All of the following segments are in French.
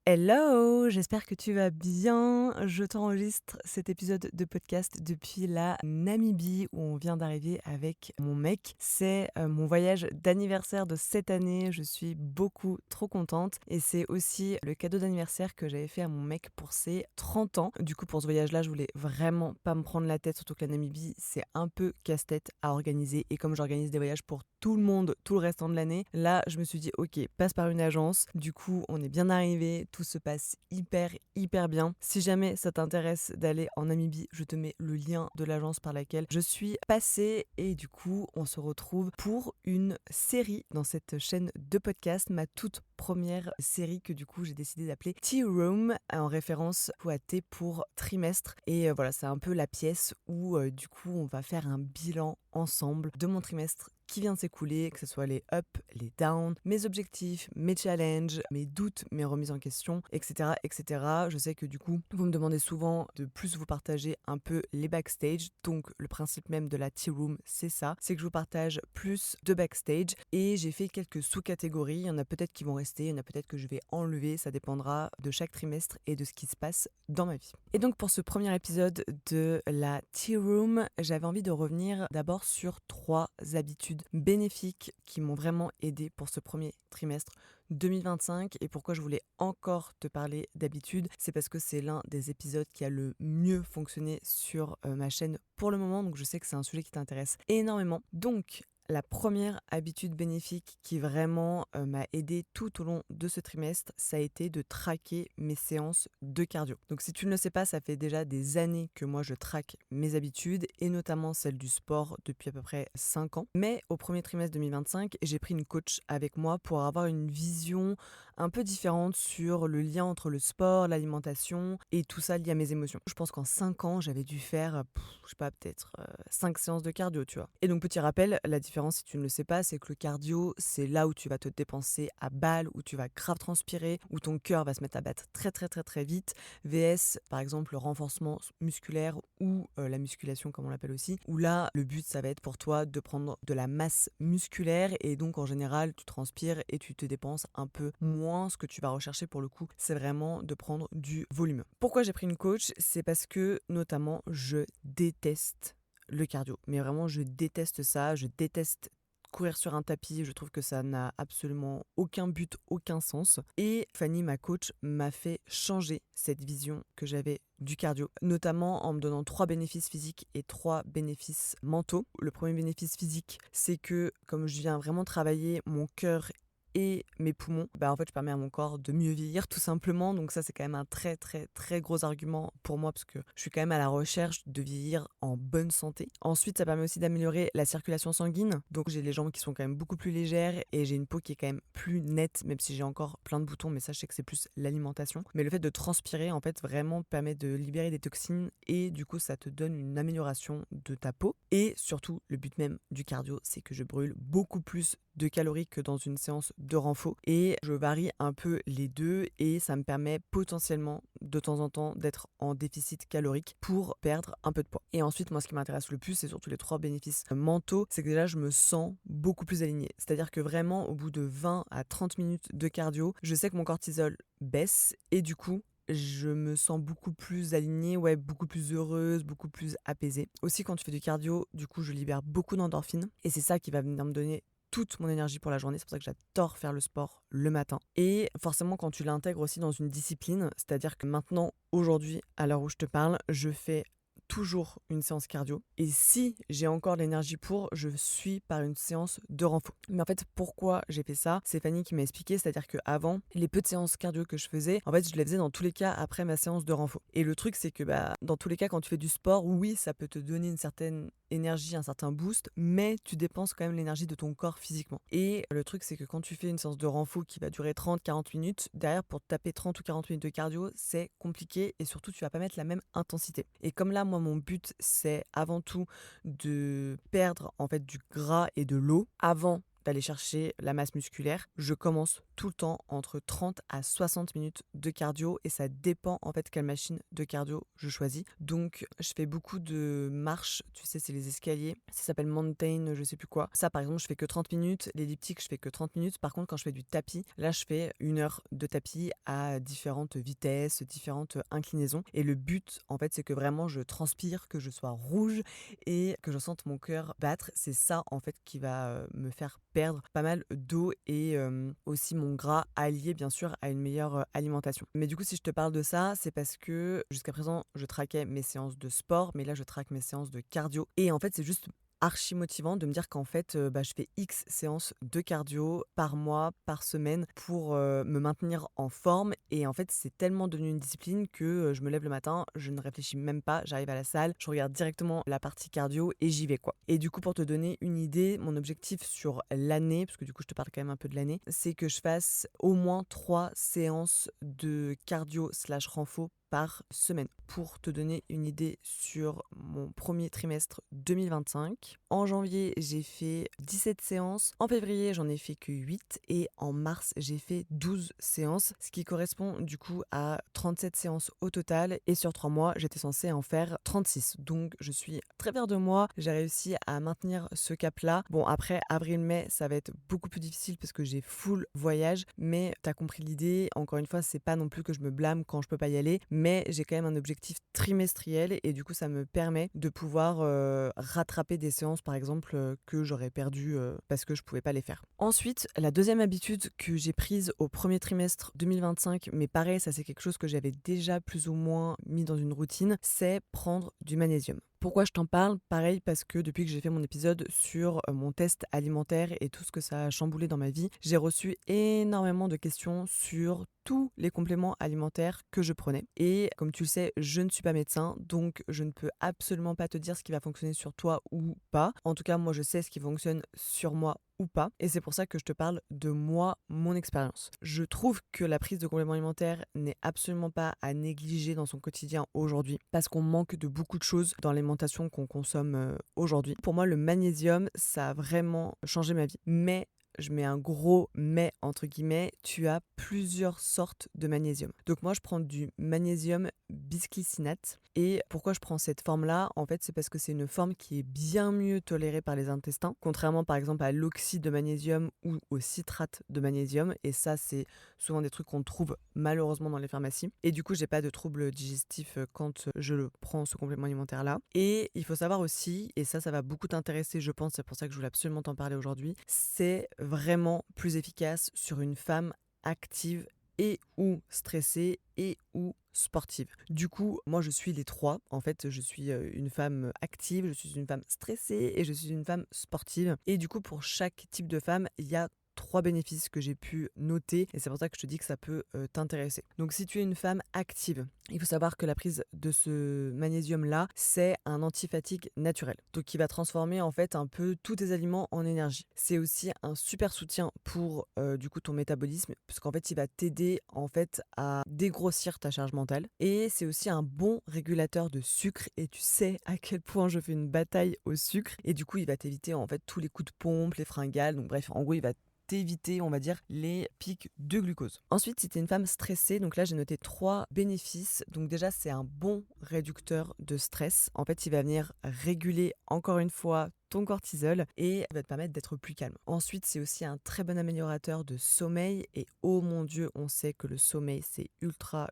Hello, j'espère que tu vas bien. Je t'enregistre cet épisode de podcast depuis la Namibie où on vient d'arriver avec mon mec. C'est mon voyage d'anniversaire de cette année. Je suis beaucoup trop contente et c'est aussi le cadeau d'anniversaire que j'avais fait à mon mec pour ses 30 ans. Du coup, pour ce voyage-là, je voulais vraiment pas me prendre la tête, surtout que la Namibie, c'est un peu casse-tête à organiser. Et comme j'organise des voyages pour tout le monde, tout le restant de l'année, là, je me suis dit, ok, passe par une agence. Du coup, on est bien arrivé. Tout se passe hyper bien. Si jamais ça t'intéresse d'aller en Namibie, je te mets le lien de l'agence par laquelle je suis passée et du coup on se retrouve pour une série dans cette chaîne de podcast, ma toute première série que du coup j'ai décidé d'appeler Tea Room en référence à thé pour trimestre et voilà, c'est un peu la pièce où du coup on va faire un bilan ensemble de mon trimestre qui vient de s'écouler, que ce soit les ups, les downs, mes objectifs, mes challenges, mes doutes, mes remises en question, etc., etc. Je sais que du coup, vous me demandez souvent de plus vous partager un peu les backstage. Donc, le principe même de la Tea Room, c'est ça. C'est que je vous partage plus de backstage et j'ai fait quelques sous-catégories. Il y en a peut-être qui vont rester, il y en a peut-être que je vais enlever. Ça dépendra de chaque trimestre et de ce qui se passe dans ma vie. Et donc, pour ce premier épisode de la Tea Room, j'avais envie de revenir d'abord sur 3 habitudes bénéfiques qui m'ont vraiment aidé pour ce premier trimestre 2025. Et pourquoi je voulais encore te parler d'habitudes, c'est parce que c'est l'un des épisodes qui a le mieux fonctionné sur ma chaîne pour le moment, donc je sais que c'est un sujet qui t'intéresse énormément. Donc la première habitude bénéfique qui vraiment m'a aidé tout au long de ce trimestre, ça a été de traquer mes séances de cardio. Donc si tu ne le sais pas, ça fait déjà des années que moi je traque mes habitudes et notamment celle du sport depuis à peu près 5 ans. Mais au premier trimestre 2025, j'ai pris une coach avec moi pour avoir une vision un peu différente sur le lien entre le sport, l'alimentation et tout ça lié à mes émotions. Je pense qu'en 5 ans, j'avais dû faire, je sais pas, peut-être 5 séances de cardio, tu vois. Et donc petit rappel, la différence si tu ne le sais pas, c'est que le cardio, c'est là où tu vas te dépenser à balle, où tu vas grave transpirer, où ton cœur va se mettre à battre très vite. VS, par exemple, le renforcement musculaire ou la musculation comme on l'appelle aussi, où là, le but, ça va être pour toi de prendre de la masse musculaire et donc en général, tu transpires et tu te dépenses un peu moins. Ce que tu vas rechercher pour le coup, c'est vraiment de prendre du volume. Pourquoi j'ai pris une coach? C'est parce que notamment, je déteste le cardio. Mais vraiment, je déteste ça. Je déteste courir sur un tapis. Je trouve que ça n'a absolument aucun but, aucun sens. Et Fanny, ma coach, m'a fait changer cette vision que j'avais du cardio, notamment en me donnant 3 bénéfices physiques et 3 bénéfices mentaux. Le premier bénéfice physique, c'est que comme je viens vraiment travailler mon cœur et mes poumons, en fait je permets à mon corps de mieux vieillir tout simplement, donc ça c'est quand même un très gros argument pour moi parce que je suis quand même à la recherche de vieillir en bonne santé. Ensuite ça permet aussi d'améliorer la circulation sanguine, donc j'ai les jambes qui sont quand même beaucoup plus légères et j'ai une peau qui est quand même plus nette, même si j'ai encore plein de boutons, mais ça je sais que c'est plus l'alimentation. Mais le fait de transpirer en fait vraiment permet de libérer des toxines et du coup ça te donne une amélioration de ta peau. Et surtout le but même du cardio, c'est que je brûle beaucoup plus de calories que dans une séance de renfo et je varie un peu les deux et ça me permet potentiellement de temps en temps d'être en déficit calorique pour perdre un peu de poids. Et ensuite moi ce qui m'intéresse le plus c'est surtout les 3 bénéfices mentaux, c'est que déjà je me sens beaucoup plus alignée. C'est-à-dire que vraiment au bout de 20 à 30 minutes de cardio, je sais que mon cortisol baisse et du coup je me sens beaucoup plus alignée, beaucoup plus heureuse, beaucoup plus apaisée. Aussi quand tu fais du cardio, du coup je libère beaucoup d'endorphines et c'est ça qui va venir me donner toute mon énergie pour la journée. C'est pour ça que j'adore faire le sport le matin. Et forcément, quand tu l'intègres aussi dans une discipline, c'est-à-dire que maintenant, aujourd'hui, à l'heure où je te parle, je fais toujours une séance cardio. Et si j'ai encore l'énergie pour, je suis par une séance de renfo. Mais en fait, pourquoi j'ai fait ça? C'est Fanny qui m'a expliqué, c'est-à-dire qu'avant, les peu de séances cardio que je faisais, en fait, je les faisais dans tous les cas après ma séance de renfo. Et le truc, c'est que dans tous les cas, quand tu fais du sport, oui, ça peut te donner une certaine énergie, un certain boost, mais tu dépenses quand même l'énergie de ton corps physiquement. Et le truc, c'est que quand tu fais une séance de renfo qui va durer 30-40 minutes, derrière, pour taper 30 ou 40 minutes de cardio, c'est compliqué et surtout, tu vas pas mettre la même intensité. Et comme là, moi, mon but, c'est avant tout de perdre en fait du gras et de l'eau avant d'aller chercher la masse musculaire, je commence tout le temps entre 30 à 60 minutes de cardio et ça dépend en fait quelle machine de cardio je choisis. Donc je fais beaucoup de marches, tu sais, c'est les escaliers, ça s'appelle mountain, je sais plus quoi. Ça par exemple, je fais que 30 minutes, l'elliptique, je fais que 30 minutes. Par contre, quand je fais du tapis, là je fais 1 heure de tapis à différentes vitesses, différentes inclinaisons. Et le but en fait, c'est que vraiment je transpire, que je sois rouge et que je sente mon cœur battre. C'est ça en fait qui va me faire perdre pas mal d'eau et aussi mon gras allié bien sûr à une meilleure alimentation. Mais du coup, si je te parle de ça, c'est parce que jusqu'à présent, je traquais mes séances de sport, mais là je traque mes séances de cardio. Et en fait, c'est juste archi motivant de me dire qu'en fait, je fais X séances de cardio par mois, par semaine pour me maintenir en forme. Et en fait, c'est tellement devenu une discipline que je me lève le matin, je ne réfléchis même pas, j'arrive à la salle, je regarde directement la partie cardio et j'y vais quoi. Et du coup, pour te donner une idée, mon objectif sur l'année, parce que du coup, je te parle quand même un peu de l'année, c'est que je fasse au moins 3 séances de cardio slash renfo par semaine. Pour te donner une idée sur mon premier trimestre 2025, en janvier, j'ai fait 17 séances. En février, j'en ai fait que 8. Et en mars, j'ai fait 12 séances, ce qui correspond du coup à 37 séances au total. Et sur 3 mois, j'étais censée en faire 36. Donc, je suis très fière de moi. J'ai réussi à maintenir ce cap-là. Bon, après, avril-mai, ça va être beaucoup plus difficile parce que j'ai full voyage. Mais t'as compris l'idée. Encore une fois, c'est pas non plus que je me blâme quand je peux pas y aller. Mais j'ai quand même un objectif trimestriel et du coup ça me permet de pouvoir rattraper des séances par exemple que j'aurais perdues parce que je pouvais pas les faire. Ensuite, la deuxième habitude que j'ai prise au premier trimestre 2025, mais pareil, ça c'est quelque chose que j'avais déjà plus ou moins mis dans une routine, c'est prendre du magnésium. Pourquoi je t'en parle? Pareil, parce que depuis que j'ai fait mon épisode sur mon test alimentaire et tout ce que ça a chamboulé dans ma vie, j'ai reçu énormément de questions sur tous les compléments alimentaires que je prenais. Et comme tu le sais, je ne suis pas médecin, donc je ne peux absolument pas te dire ce qui va fonctionner sur toi ou pas. En tout cas, moi, je sais ce qui fonctionne sur moi ou pas. Et c'est pour ça que je te parle de moi, mon expérience. Je trouve que la prise de compléments alimentaires n'est absolument pas à négliger dans son quotidien aujourd'hui, parce qu'on manque de beaucoup de choses dans l'alimentation qu'on consomme aujourd'hui. Pour moi, le magnésium, ça a vraiment changé ma vie. Mais je mets un gros mais entre guillemets, tu as plusieurs sortes de magnésium. Donc moi je prends du magnésium bisglycinate et pourquoi je prends cette forme-là? En fait, c'est parce que c'est une forme qui est bien mieux tolérée par les intestins, contrairement par exemple à l'oxyde de magnésium ou au citrate de magnésium, et ça c'est souvent des trucs qu'on trouve malheureusement dans les pharmacies. Et du coup, j'ai pas de troubles digestifs quand je prends ce complément alimentaire-là. Et il faut savoir aussi, et ça va beaucoup t'intéresser, je pense, c'est pour ça que je voulais absolument t'en parler aujourd'hui, c'est vraiment plus efficace sur une femme active et ou stressée et ou sportive. Du coup, moi je suis les trois. En fait, je suis une femme active, je suis une femme stressée et je suis une femme sportive. Et du coup, pour chaque type de femme, il y a 3 bénéfices que j'ai pu noter et c'est pour ça que je te dis que ça peut t'intéresser. Donc si tu es une femme active, il faut savoir que la prise de ce magnésium-là, c'est un antifatigue naturel. Donc qui va transformer en fait un peu tous tes aliments en énergie. C'est aussi un super soutien pour du coup ton métabolisme puisqu'en fait il va t'aider en fait à dégrossir ta charge mentale et c'est aussi un bon régulateur de sucre et tu sais à quel point je fais une bataille au sucre et du coup il va t'éviter en fait tous les coups de pompe, les fringales, donc bref en gros il va t'éviter, on va dire, les pics de glucose. Ensuite, si tu es une femme stressée, donc là j'ai noté 3 bénéfices. Donc déjà, c'est un bon réducteur de stress. En fait, il va venir réguler encore une fois ton cortisol et va te permettre d'être plus calme. Ensuite, c'est aussi un très bon améliorateur de sommeil et oh mon Dieu, on sait que le sommeil c'est ultra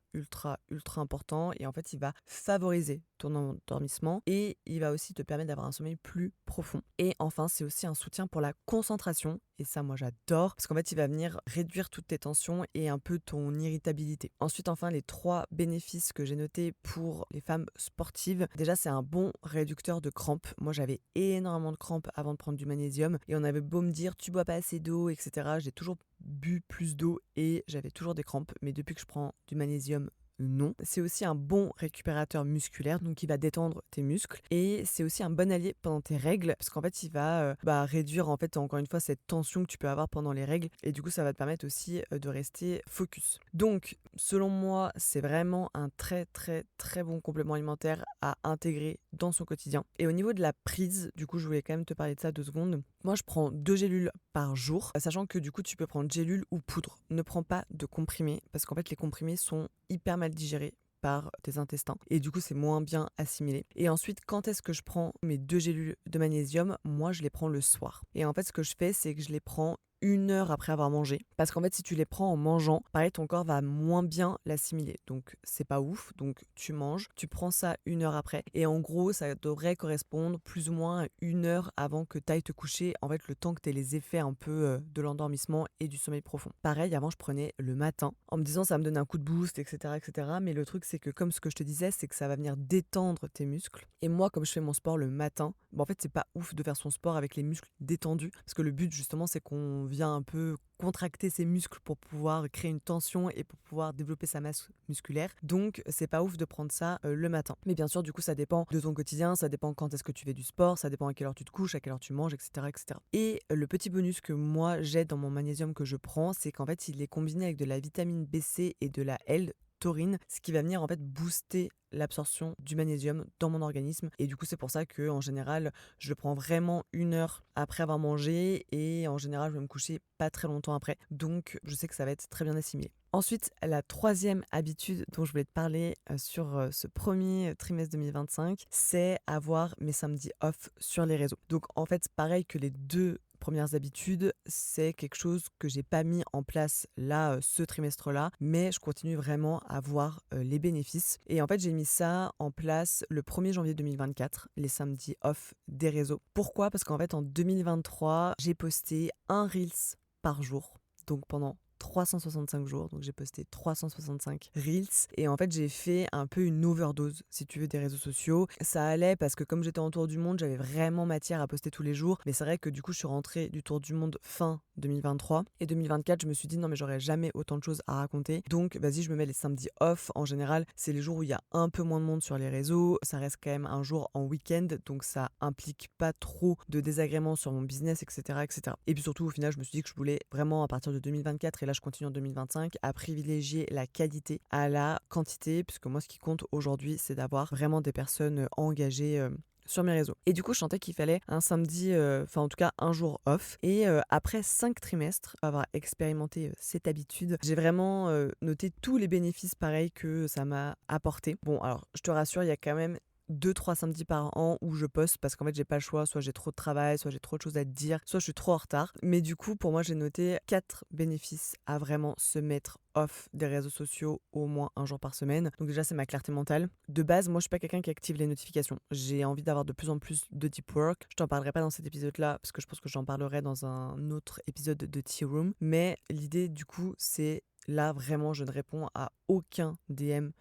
important et en fait, il va favoriser ton endormissement et il va aussi te permettre d'avoir un sommeil plus profond. Et enfin, c'est aussi un soutien pour la concentration et ça moi j'adore parce qu'en fait, il va venir réduire toutes tes tensions et un peu ton irritabilité. Ensuite, enfin, les 3 bénéfices que j'ai notés pour les femmes sportives. Déjà, c'est un bon réducteur de crampes. Moi, j'avais énormément de crampes avant de prendre du magnésium et on avait beau me dire tu bois pas assez d'eau, etc. J'ai toujours bu plus d'eau et j'avais toujours des crampes. Mais depuis que je prends du magnésium, Non. C'est aussi un bon récupérateur musculaire, donc il va détendre tes muscles. Et c'est aussi un bon allié pendant tes règles, parce qu'en fait, il va réduire, en fait, encore une fois, cette tension que tu peux avoir pendant les règles. Et du coup, ça va te permettre aussi de rester focus. Donc, selon moi, c'est vraiment un très, très, très bon complément alimentaire à intégrer dans son quotidien. Et au niveau de la prise, du coup, je voulais quand même te parler de ça 2 secondes. Moi, je prends 2 gélules par jour, sachant que du coup, tu peux prendre gélule ou poudre. Ne prends pas de comprimés, parce qu'en fait, les comprimés sont hyper mal digérés par tes intestins et du coup c'est moins bien assimilé. Et ensuite, quand est-ce que je prends mes 2 gélules de magnésium? Moi, je les prends le soir. Et en fait, ce que je fais, c'est que je les prends 1 heure après avoir mangé. Parce qu'en fait, si tu les prends en mangeant, pareil, ton corps va moins bien l'assimiler. Donc, c'est pas ouf. Donc, tu manges, tu prends ça 1 heure après. Et en gros, ça devrait correspondre plus ou moins à 1 heure avant que tu ailles te coucher. En fait, le temps que tu aies les effets un peu de l'endormissement et du sommeil profond. Pareil, avant, je prenais le matin en me disant ça me donne un coup de boost, etc., etc. Mais le truc, c'est que comme ce que je te disais, c'est que ça va venir détendre tes muscles. Et moi, comme je fais mon sport le matin, en fait, c'est pas ouf de faire son sport avec les muscles détendus. Parce que le but, justement, c'est qu'on vient un peu contracter ses muscles pour pouvoir créer une tension et pour pouvoir développer sa masse musculaire. Donc, c'est pas ouf de prendre ça le matin. Mais bien sûr, du coup, ça dépend de ton quotidien, ça dépend quand est-ce que tu fais du sport, ça dépend à quelle heure tu te couches, à quelle heure tu manges, etc., etc. Et le petit bonus que moi j'ai dans mon magnésium que je prends, c'est qu'en fait, il est combiné avec de la vitamine B6 et de la L-taurine, ce qui va venir en fait booster l'absorption du magnésium dans mon organisme. Et du coup, c'est pour ça que en général, je le prends vraiment 1 heure après avoir mangé et en général, je vais me coucher pas très longtemps après. Donc, je sais que ça va être très bien assimilé. Ensuite, la troisième habitude dont je voulais te parler sur ce premier trimestre 2025, c'est avoir mes samedis off sur les réseaux. Donc en fait, pareil que les 2 premières habitudes, c'est quelque chose que j'ai pas mis en place là, ce trimestre-là, mais je continue vraiment à voir les bénéfices. Et en fait, j'ai mis ça en place le 1er janvier 2024, les samedis off des réseaux. Pourquoi? Parce qu'en fait, en 2023, j'ai posté un Reels par jour, donc pendant 365 jours, donc j'ai posté 365 Reels et en fait j'ai fait un peu une overdose si tu veux des réseaux sociaux. Ça allait parce que comme j'étais en tour du monde, j'avais vraiment matière à poster tous les jours, mais c'est vrai que du coup je suis rentrée du tour du monde fin 2023 et 2024 je me suis dit non mais j'aurais jamais autant de choses à raconter, donc vas-y je me mets les samedis off. En général c'est les jours où il y a un peu moins de monde sur les réseaux, ça reste quand même un jour en week-end, donc ça implique pas trop de désagréments sur mon business, etc., etc. Et puis surtout au final je me suis dit que je voulais vraiment à partir de 2024, et là je continue en 2025, à privilégier la qualité à la quantité, puisque moi ce qui compte aujourd'hui c'est d'avoir vraiment des personnes engagées sur mes réseaux. Et du coup, je sentais qu'il fallait un samedi, enfin en tout cas un jour off. Et après 5 trimestres, avoir expérimenté cette habitude, j'ai vraiment noté tous les bénéfices pareils que ça m'a apporté. Bon, alors je te rassure, il y a quand même 2-3 samedis par an où je poste parce qu'en fait j'ai pas le choix, soit j'ai trop de travail, soit j'ai trop de choses à te dire, soit je suis trop en retard. Mais du coup pour moi j'ai noté 4 bénéfices à vraiment se mettre off des réseaux sociaux au moins un jour par semaine. Donc déjà c'est ma clarté mentale. De base moi je suis pas quelqu'un qui active les notifications. J'ai envie d'avoir de plus en plus de deep work. Je t'en parlerai pas dans cet épisode là parce que je pense que j'en parlerai dans un autre épisode de Tea Room. Mais l'idée du coup c'est là vraiment je ne réponds à aucun DM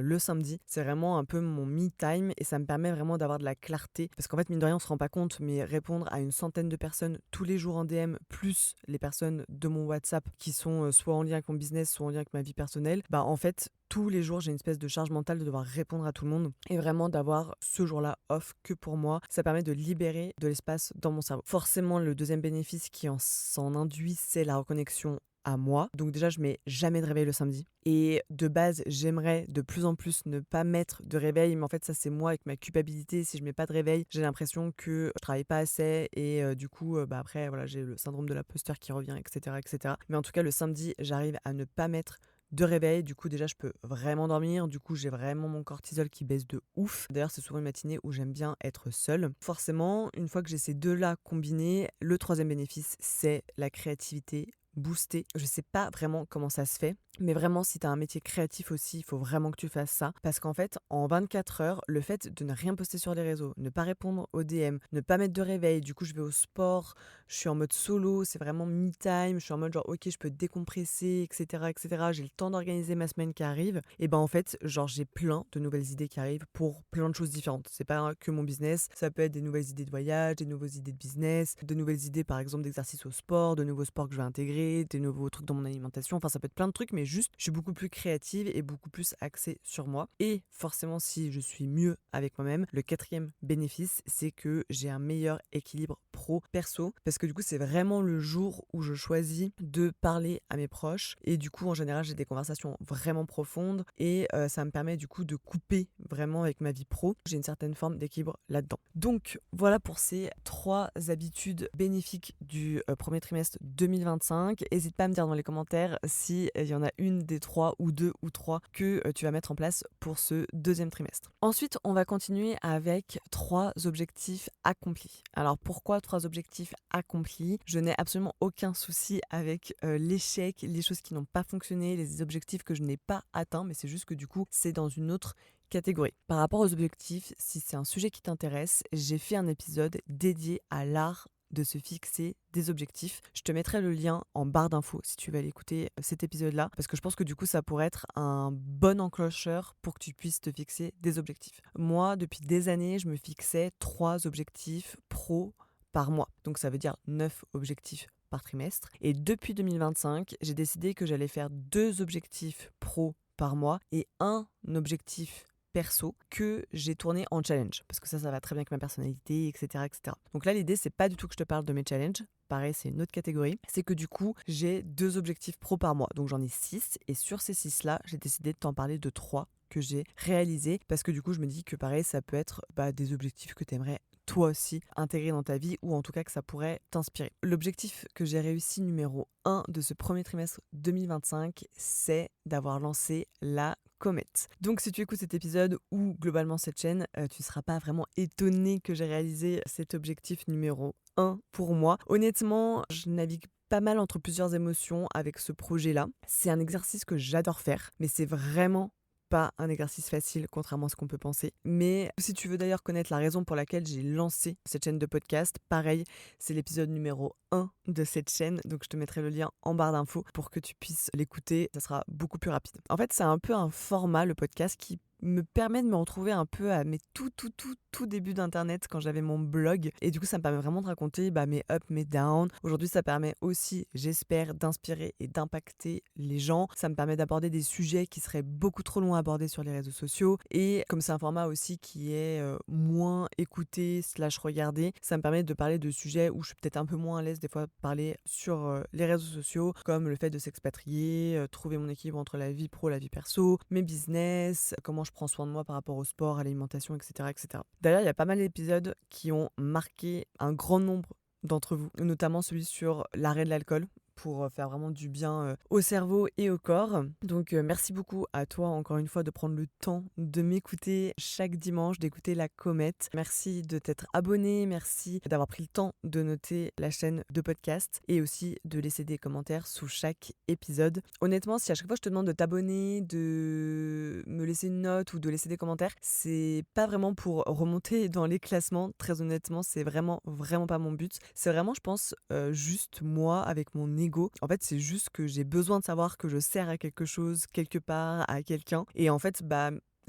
le samedi. C'est vraiment un peu mon me time et ça me permet vraiment d'avoir de la clarté parce qu'en fait mine de rien on se rend pas compte, mais répondre à une centaine de personnes tous les jours en DM plus les personnes de mon WhatsApp qui sont soit en lien avec mon business soit en lien avec ma vie personnelle, bah en fait tous les jours j'ai une espèce de charge mentale de devoir répondre à tout le monde et vraiment d'avoir ce jour-là off que pour moi. Ça permet de libérer de l'espace dans mon cerveau. Forcément le deuxième bénéfice qui s'en induit, c'est la reconnexion à moi. Donc déjà, je mets jamais de réveil le samedi. Et de base, j'aimerais de plus en plus ne pas mettre de réveil. Mais en fait, ça, c'est moi avec ma culpabilité. Si je mets pas de réveil, j'ai l'impression que je travaille pas assez. Et du coup, après, voilà, j'ai le syndrome de l'imposteur qui revient, etc., etc. Mais en tout cas, le samedi, j'arrive à ne pas mettre de réveil. Du coup, déjà, je peux vraiment dormir. Du coup, j'ai vraiment mon cortisol qui baisse de ouf. D'ailleurs, c'est souvent une matinée où j'aime bien être seule. Forcément, une fois que j'ai ces deux-là combinés, le troisième bénéfice, c'est la créativité booster. Je sais pas vraiment comment ça se fait, mais vraiment si t'as un métier créatif aussi, il faut vraiment que tu fasses ça parce qu'en fait, en 24 heures, le fait de ne rien poster sur les réseaux, ne pas répondre aux DM, ne pas mettre de réveil, du coup je vais au sport, je suis en mode solo, c'est vraiment me time, je suis en mode genre ok je peux décompresser, etc., etc., j'ai le temps d'organiser ma semaine qui arrive, et ben en fait genre j'ai plein de nouvelles idées qui arrivent pour plein de choses différentes. C'est pas que mon business, ça peut être des nouvelles idées de voyage, des nouvelles idées de business, de nouvelles idées par exemple d'exercice au sport, de nouveaux sports que je vais intégrer, des nouveaux trucs dans mon alimentation, enfin ça peut être plein de trucs, mais juste, je suis beaucoup plus créative et beaucoup plus axée sur moi. Et forcément, si je suis mieux avec moi-même, le quatrième bénéfice, c'est que j'ai un meilleur équilibre pro-perso, parce que du coup, c'est vraiment le jour où je choisis de parler à mes proches. Et du coup, en général, j'ai des conversations vraiment profondes et ça me permet du coup de couper vraiment avec ma vie pro. J'ai une certaine forme d'équilibre là-dedans. Donc voilà pour ces 3 habitudes bénéfiques du premier trimestre 2025. N'hésite pas à me dire dans les commentaires si il y en a une des 3 ou 2 ou 3 que tu vas mettre en place pour ce deuxième trimestre. Ensuite, on va continuer avec 3 objectifs accomplis. Alors pourquoi 3 objectifs accomplis? Je n'ai absolument aucun souci avec l'échec, les choses qui n'ont pas fonctionné, les objectifs que je n'ai pas atteints, mais c'est juste que du coup, c'est dans une autre catégorie. Par rapport aux objectifs, si c'est un sujet qui t'intéresse, j'ai fait un épisode dédié à l'art de se fixer des objectifs. Je te mettrai le lien en barre d'infos si tu veux aller écouter cet épisode-là, parce que je pense que du coup ça pourrait être un bon enclencheur pour que tu puisses te fixer des objectifs. Moi, depuis des années, je me fixais 3 objectifs pro par mois. Donc ça veut dire 9 objectifs par trimestre. Et depuis 2025, j'ai décidé que j'allais faire 2 objectifs pro par mois et un objectif perso que j'ai tourné en challenge, parce que ça va très bien avec ma personnalité, etc., etc. Donc là, l'idée, c'est pas du tout que je te parle de mes challenges. Pareil, c'est une autre catégorie. C'est que du coup, j'ai 2 objectifs pro par mois. Donc j'en ai 6. Et sur ces 6-là, j'ai décidé de t'en parler de 3 que j'ai réalisés. Parce que du coup, je me dis que pareil, ça peut être des objectifs que tu aimerais toi aussi intégrer dans ta vie, ou en tout cas que ça pourrait t'inspirer. L'objectif que j'ai réussi numéro 1 de ce premier trimestre 2025, c'est d'avoir lancé la comète. Donc si tu écoutes cet épisode ou globalement cette chaîne, tu ne seras pas vraiment étonné que j'ai réalisé cet objectif numéro 1 pour moi. Honnêtement, je navigue pas mal entre plusieurs émotions avec ce projet-là. C'est un exercice que j'adore faire, mais c'est vraiment pas un exercice facile, contrairement à ce qu'on peut penser. Mais si tu veux d'ailleurs connaître la raison pour laquelle j'ai lancé cette chaîne de podcast, pareil, c'est l'épisode numéro 1 de cette chaîne, donc je te mettrai le lien en barre d'infos pour que tu puisses l'écouter, ça sera beaucoup plus rapide. En fait, c'est un peu un format, le podcast, qui me permet de me retrouver un peu à mes tout début d'internet quand j'avais mon blog, et du coup ça me permet vraiment de raconter mes ups, mes downs. Aujourd'hui ça permet aussi, j'espère, d'inspirer et d'impacter les gens. Ça me permet d'aborder des sujets qui seraient beaucoup trop longs à aborder sur les réseaux sociaux, et comme c'est un format aussi qui est moins écouté / regardé, ça me permet de parler de sujets où je suis peut-être un peu moins à l'aise des fois parler sur les réseaux sociaux, comme le fait de s'expatrier, trouver mon équilibre entre la vie pro, la vie perso, mes business, comment je prends soin de moi par rapport au sport, à l'alimentation, etc., etc. D'ailleurs, il y a pas mal d'épisodes qui ont marqué un grand nombre d'entre vous, notamment celui sur l'arrêt de l'alcool, pour faire vraiment du bien au cerveau et au corps. Donc merci beaucoup à toi encore une fois de prendre le temps de m'écouter chaque dimanche, d'écouter la comète. Merci de t'être abonné, merci d'avoir pris le temps de noter la chaîne de podcast et aussi de laisser des commentaires sous chaque épisode. Honnêtement, si à chaque fois je te demande de t'abonner, de me laisser une note ou de laisser des commentaires, c'est pas vraiment pour remonter dans les classements. Très honnêtement, c'est vraiment pas mon but. C'est vraiment, je pense, juste moi avec mon ego. En fait, c'est juste que j'ai besoin de savoir que je sers à quelque chose, quelque part, à quelqu'un. Et en fait,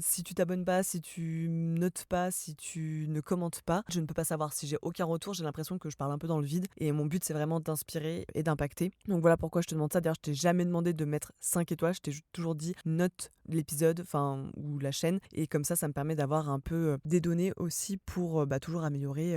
si tu t'abonnes pas, si tu notes pas, si tu ne commentes pas, je ne peux pas savoir. Si j'ai aucun retour, j'ai l'impression que je parle un peu dans le vide. Et mon but, c'est vraiment d'inspirer et d'impacter. Donc voilà pourquoi je te demande ça. D'ailleurs, je t'ai jamais demandé de mettre 5 étoiles. Je t'ai toujours dit note l'épisode, ou la chaîne. Et comme ça me permet d'avoir un peu des données aussi pour toujours améliorer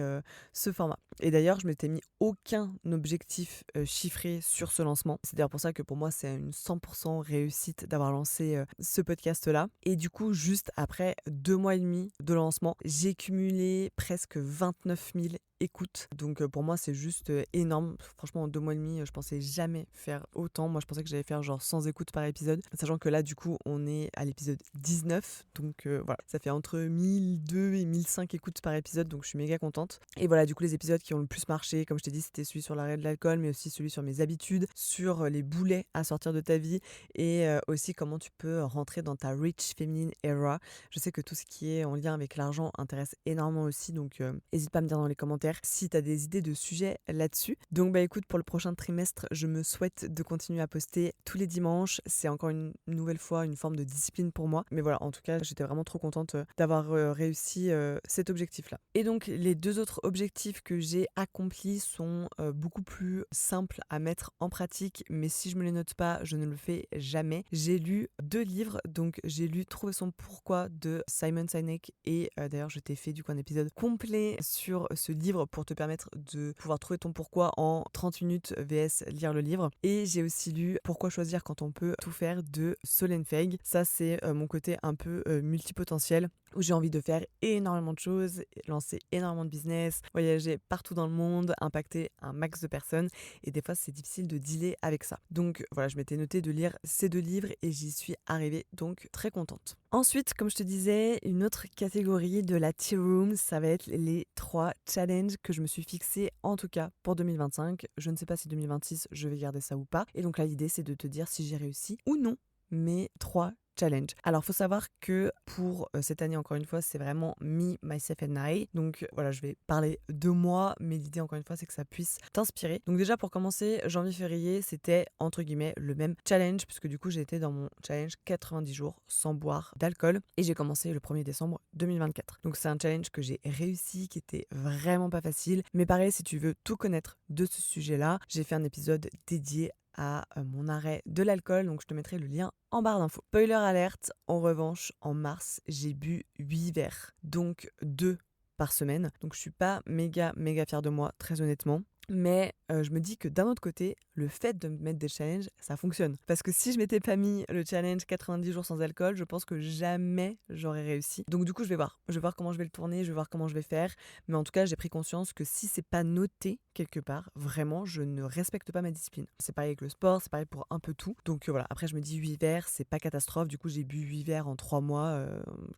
ce format. Et d'ailleurs, je m'étais mis aucun objectif chiffré sur ce lancement. C'est d'ailleurs pour ça que pour moi, c'est une 100% réussite d'avoir lancé ce podcast-là. Et du coup, juste après 2 mois et demi de lancement, j'ai cumulé presque 29 000 écoutes. Donc pour moi, c'est juste énorme. Franchement, en 2 mois et demi, je pensais jamais faire autant. Moi, je pensais que j'allais faire genre 100 écoutes par épisode. Sachant que là, du coup, on est à l'épisode 19. Donc voilà, ça fait entre 1002 et 1005 écoutes par épisode. Donc je suis méga contente. Et voilà, du coup, les épisodes qui ont le plus marché, comme je t'ai dit, c'était celui sur l'arrêt de l'alcool, mais aussi celui sur mes habitudes, sur les boulets à sortir de ta vie, et aussi comment tu peux rentrer dans ta rich feminine era. Je sais que tout ce qui est en lien avec l'argent intéresse énormément aussi. Donc n'hésite pas à me dire dans les commentaires commentaire si tu as des idées de sujets là-dessus. Donc écoute, pour le prochain trimestre, je me souhaite de continuer à poster tous les dimanches. C'est encore une nouvelle fois une forme de discipline pour moi. Mais voilà, en tout cas, j'étais vraiment trop contente d'avoir réussi cet objectif-là. Et donc les 2 autres objectifs que j'ai accomplis sont beaucoup plus simples à mettre en pratique, mais si je me les note pas, je ne le fais jamais. J'ai lu 2 livres, donc j'ai lu Trouver son pourquoi de Simon Sinek et d'ailleurs je t'ai fait du coup un épisode complet sur ce livre pour te permettre de pouvoir trouver ton pourquoi en 30 minutes vs lire le livre. Et j'ai aussi lu Pourquoi choisir quand on peut tout faire de Solène Feig. Ça c'est mon côté un peu multipotentiel où j'ai envie de faire énormément de choses, lancer énormément de business, voyager partout dans le monde, impacter un max de personnes et des fois c'est difficile de dealer avec ça. Donc voilà, je m'étais noté de lire ces 2 livres et j'y suis arrivée, donc très contente. Ensuite, comme je te disais, une autre catégorie de la Tea Room, ça va être les 3 challenges que je me suis fixés en tout cas pour 2025. Je ne sais pas si 2026 je vais garder ça ou pas. Et donc là l'idée c'est de te dire si j'ai réussi ou non mes 3 challenge. Alors, faut savoir que pour cette année, encore une fois, c'est vraiment me, myself and I. Donc voilà, je vais parler de moi, mais l'idée, encore une fois, c'est que ça puisse t'inspirer. Donc déjà, pour commencer, janvier-février, c'était, entre guillemets, le même challenge, puisque du coup, j'ai été dans mon challenge 90 jours sans boire d'alcool, et j'ai commencé le 1er décembre 2024. Donc c'est un challenge que j'ai réussi, qui était vraiment pas facile. Mais pareil, si tu veux tout connaître de ce sujet-là, j'ai fait un épisode dédié à mon arrêt de l'alcool, donc je te mettrai le lien en barre d'infos. Spoiler alerte, en revanche, en mars, j'ai bu 8 verres, donc 2 par semaine. Donc je suis pas méga fière de moi, très honnêtement. Mais je me dis que d'un autre côté, le fait de me mettre des challenges, ça fonctionne. Parce que si je m'étais pas mis le challenge 90 jours sans alcool, je pense que jamais j'aurais réussi. Donc du coup, je vais voir. Je vais voir comment je vais le tourner, je vais voir comment je vais faire. Mais en tout cas, j'ai pris conscience que si c'est pas noté quelque part, vraiment, je ne respecte pas ma discipline. C'est pareil avec le sport, c'est pareil pour un peu tout. Donc voilà, après je me dis 8 verres, c'est pas catastrophe. Du coup, j'ai bu 8 verres en 3 mois,